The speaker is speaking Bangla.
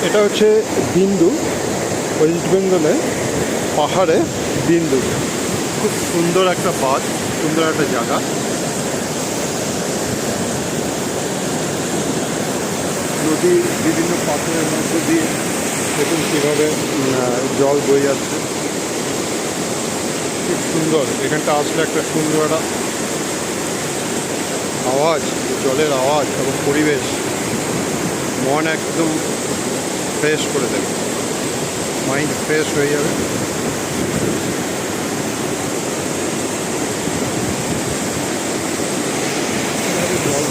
এটা হচ্ছে বিন্দু, ওয়েস্ট বেঙ্গলে পাহাড়ে বিন্দু। খুব সুন্দর একটা বাঁধ, সুন্দর একটা জায়গা। নদীর বিভিন্ন পাথরের মধ্য দিয়ে দেখুন কীভাবে জল বয়ে যাচ্ছে। খুব সুন্দর, এখানটা আসলে একটা সুন্দর একটা আওয়াজ, জলের আওয়াজ এবং পরিবেশ মন একদম ফ্রেশ করে দেবে, মাইন্ড ফ্রেশ হয়ে যাবে। জল